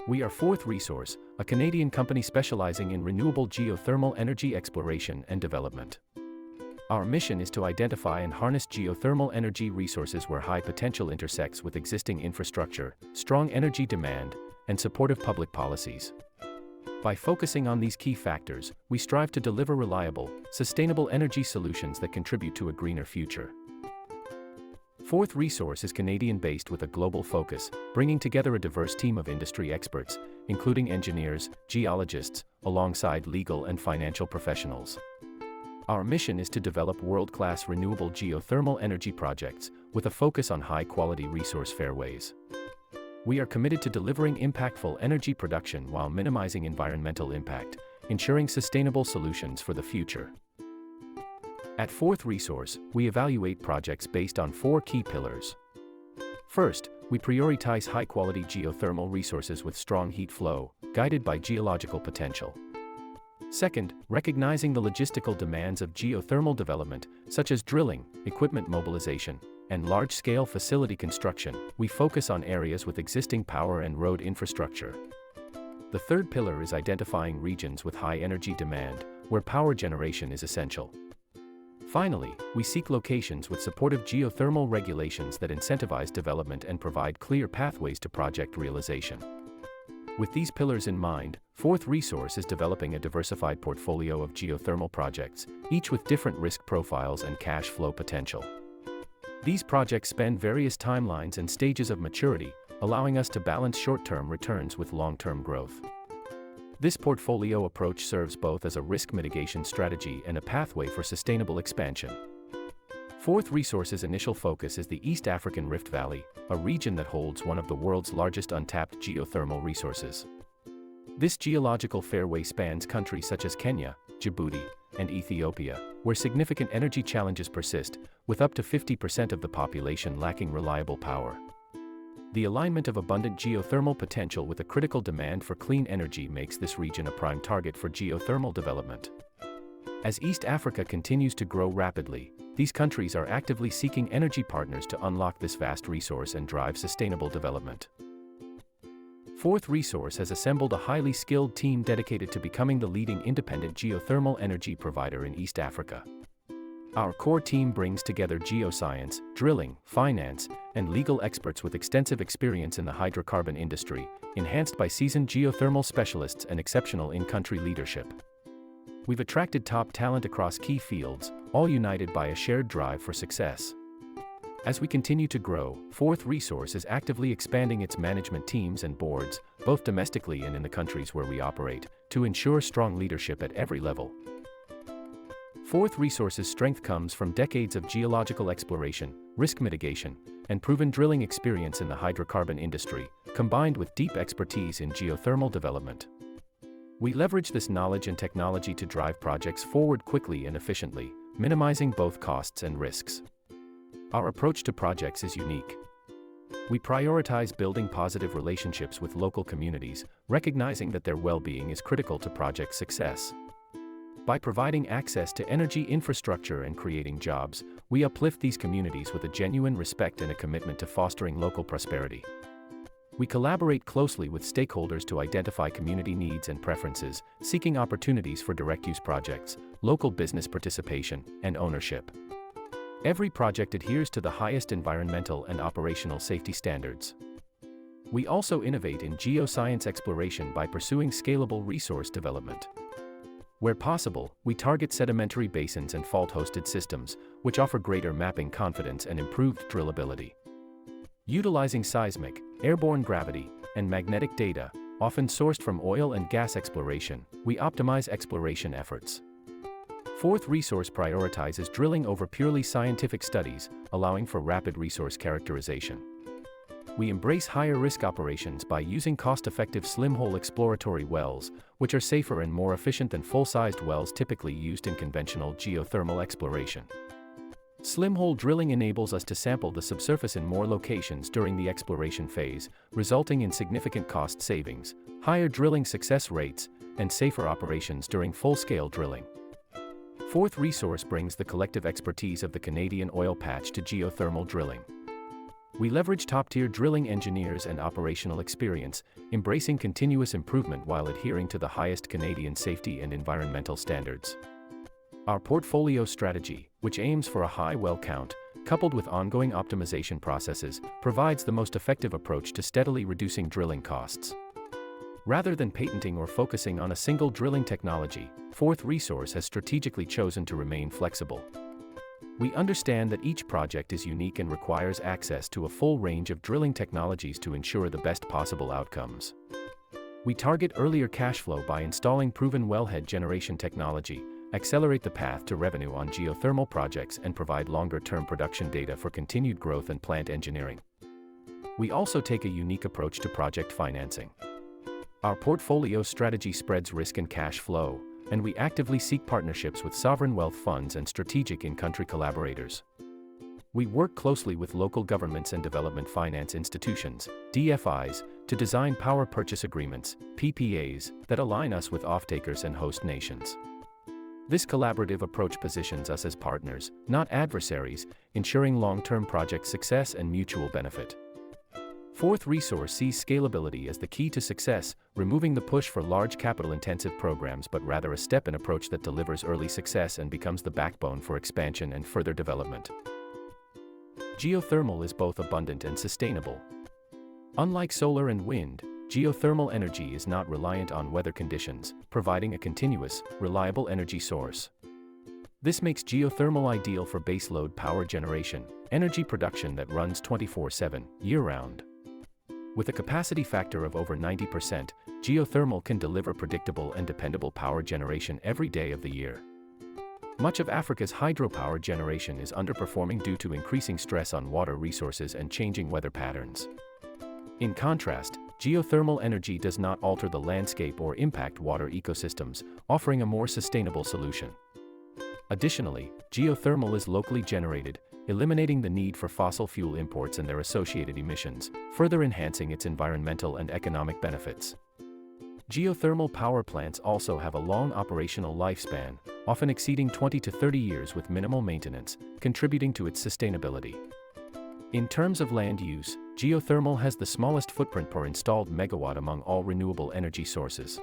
We are Fourth Resource, a Canadian company specializing in renewable geothermal energy exploration and development. Our mission is to identify and harness geothermal energy resources where high potential intersects with existing infrastructure, strong energy demand, and supportive public policies. By focusing on these key factors, we strive to deliver reliable, sustainable energy solutions that contribute to a greener future. Fourth Resource is Canadian-based with a global focus, bringing together a diverse team of industry experts, including engineers, geologists, alongside legal and financial professionals. Our mission is to develop world-class renewable geothermal energy projects, with a focus on high-quality resource fairways. We are committed to delivering impactful energy production while minimizing environmental impact, ensuring sustainable solutions for the future. At Fourth Resource, we evaluate projects based on 4 key pillars. First, we prioritize high-quality geothermal resources with strong heat flow, guided by geological potential. Second, recognizing the logistical demands of geothermal development, such as drilling, equipment mobilization, and large-scale facility construction, we focus on areas with existing power and road infrastructure. The third pillar is identifying regions with high energy demand, where power generation is essential. Finally, we seek locations with supportive geothermal regulations that incentivize development and provide clear pathways to project realization. With these pillars in mind, Fourth Resource is developing a diversified portfolio of geothermal projects, each with different risk profiles and cash flow potential. These projects span various timelines and stages of maturity, allowing us to balance short-term returns with long-term growth. This portfolio approach serves both as a risk mitigation strategy and a pathway for sustainable expansion. Fourth Resource's initial focus is the East African Rift Valley, a region that holds one of the world's largest untapped geothermal resources. This geological fairway spans countries such as Kenya, Djibouti, and Ethiopia, where significant energy challenges persist, with up to 50% of the population lacking reliable power. The alignment of abundant geothermal potential with a critical demand for clean energy makes this region a prime target for geothermal development. As East Africa continues to grow rapidly, these countries are actively seeking energy partners to unlock this vast resource and drive sustainable development. Fourth Resource has assembled a highly skilled team dedicated to becoming the leading independent geothermal energy provider in East Africa. Our core team brings together geoscience, drilling, finance, and legal experts with extensive experience in the hydrocarbon industry, enhanced by seasoned geothermal specialists and exceptional in-country leadership. We've attracted top talent across key fields, all united by a shared drive for success. As we continue to grow, Fourth Resource is actively expanding its management teams and boards, both domestically and in the countries where we operate, to ensure strong leadership at every level. Fourth Resource's strength comes from decades of geological exploration, risk mitigation, and proven drilling experience in the hydrocarbon industry, combined with deep expertise in geothermal development. We leverage this knowledge and technology to drive projects forward quickly and efficiently, minimizing both costs and risks. Our approach to projects is unique. We prioritize building positive relationships with local communities, recognizing that their well-being is critical to project success. By providing access to energy infrastructure and creating jobs, we uplift these communities with a genuine respect and a commitment to fostering local prosperity. We collaborate closely with stakeholders to identify community needs and preferences, seeking opportunities for direct-use projects, local business participation, and ownership. Every project adheres to the highest environmental and operational safety standards. We also innovate in geoscience exploration by pursuing scalable resource development. Where possible, we target sedimentary basins and fault-hosted systems, which offer greater mapping confidence and improved drillability. Utilizing seismic, airborne gravity, and magnetic data, often sourced from oil and gas exploration, we optimize exploration efforts. Fourth Resource prioritizes drilling over purely scientific studies, allowing for rapid resource characterization. We embrace higher-risk operations by using cost-effective slim-hole exploratory wells, which are safer and more efficient than full-sized wells typically used in conventional geothermal exploration. Slim-hole drilling enables us to sample the subsurface in more locations during the exploration phase, resulting in significant cost savings, higher drilling success rates, and safer operations during full-scale drilling. Fourth Resource brings the collective expertise of the Canadian oil patch to geothermal drilling. We leverage top-tier drilling engineers and operational experience, embracing continuous improvement while adhering to the highest Canadian safety and environmental standards. Our portfolio strategy, which aims for a high well count, coupled with ongoing optimization processes, provides the most effective approach to steadily reducing drilling costs. Rather than patenting or focusing on a single drilling technology, Fourth Resource has strategically chosen to remain flexible. We understand that each project is unique and requires access to a full range of drilling technologies to ensure the best possible outcomes. We target earlier cash flow by installing proven wellhead generation technology, accelerate the path to revenue on geothermal projects, and provide longer-term production data for continued growth and plant engineering. We also take a unique approach to project financing. Our portfolio strategy spreads risk and cash flow, and we actively seek partnerships with sovereign wealth funds and strategic in-country collaborators. We work closely with local governments and development finance institutions, DFIs, to design power purchase agreements, PPAs, that align us with off-takers and host nations. This collaborative approach positions us as partners, not adversaries, ensuring long-term project success and mutual benefit. Fourth Resource sees scalability as the key to success, removing the push for large capital-intensive programs but rather a step-in approach that delivers early success and becomes the backbone for expansion and further development. Geothermal is both abundant and sustainable. Unlike solar and wind, geothermal energy is not reliant on weather conditions, providing a continuous, reliable energy source. This makes geothermal ideal for baseload power generation, energy production that runs 24/7, year-round. With a capacity factor of over 90%, geothermal can deliver predictable and dependable power generation every day of the year. Much of Africa's hydropower generation is underperforming due to increasing stress on water resources and changing weather patterns. In contrast, geothermal energy does not alter the landscape or impact water ecosystems, offering a more sustainable solution. Additionally, geothermal is locally generated, eliminating the need for fossil fuel imports and their associated emissions, further enhancing its environmental and economic benefits. Geothermal power plants also have a long operational lifespan, often exceeding 20 to 30 years with minimal maintenance, contributing to its sustainability. In terms of land use, geothermal has the smallest footprint per installed megawatt among all renewable energy sources.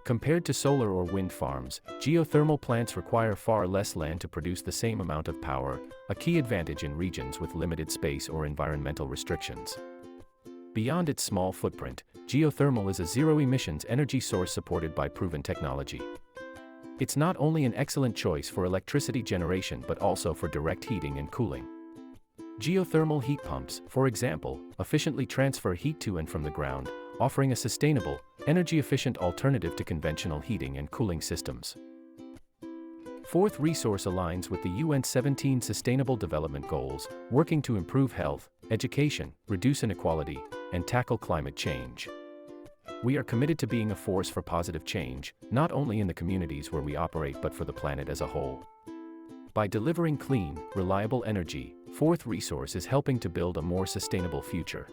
Compared to solar or wind farms, geothermal plants require far less land to produce the same amount of power, a key advantage in regions with limited space or environmental restrictions. Beyond its small footprint, geothermal is a zero-emissions energy source supported by proven technology. It's not only an excellent choice for electricity generation but also for direct heating and cooling. Geothermal heat pumps, for example, efficiently transfer heat to and from the ground, offering a sustainable, energy-efficient alternative to conventional heating and cooling systems. Fourth Resource aligns with the UN's 17 Sustainable Development Goals, working to improve health, education, reduce inequality, and tackle climate change. We are committed to being a force for positive change, not only in the communities where we operate but for the planet as a whole. By delivering clean, reliable energy, Fourth Resource is helping to build a more sustainable future.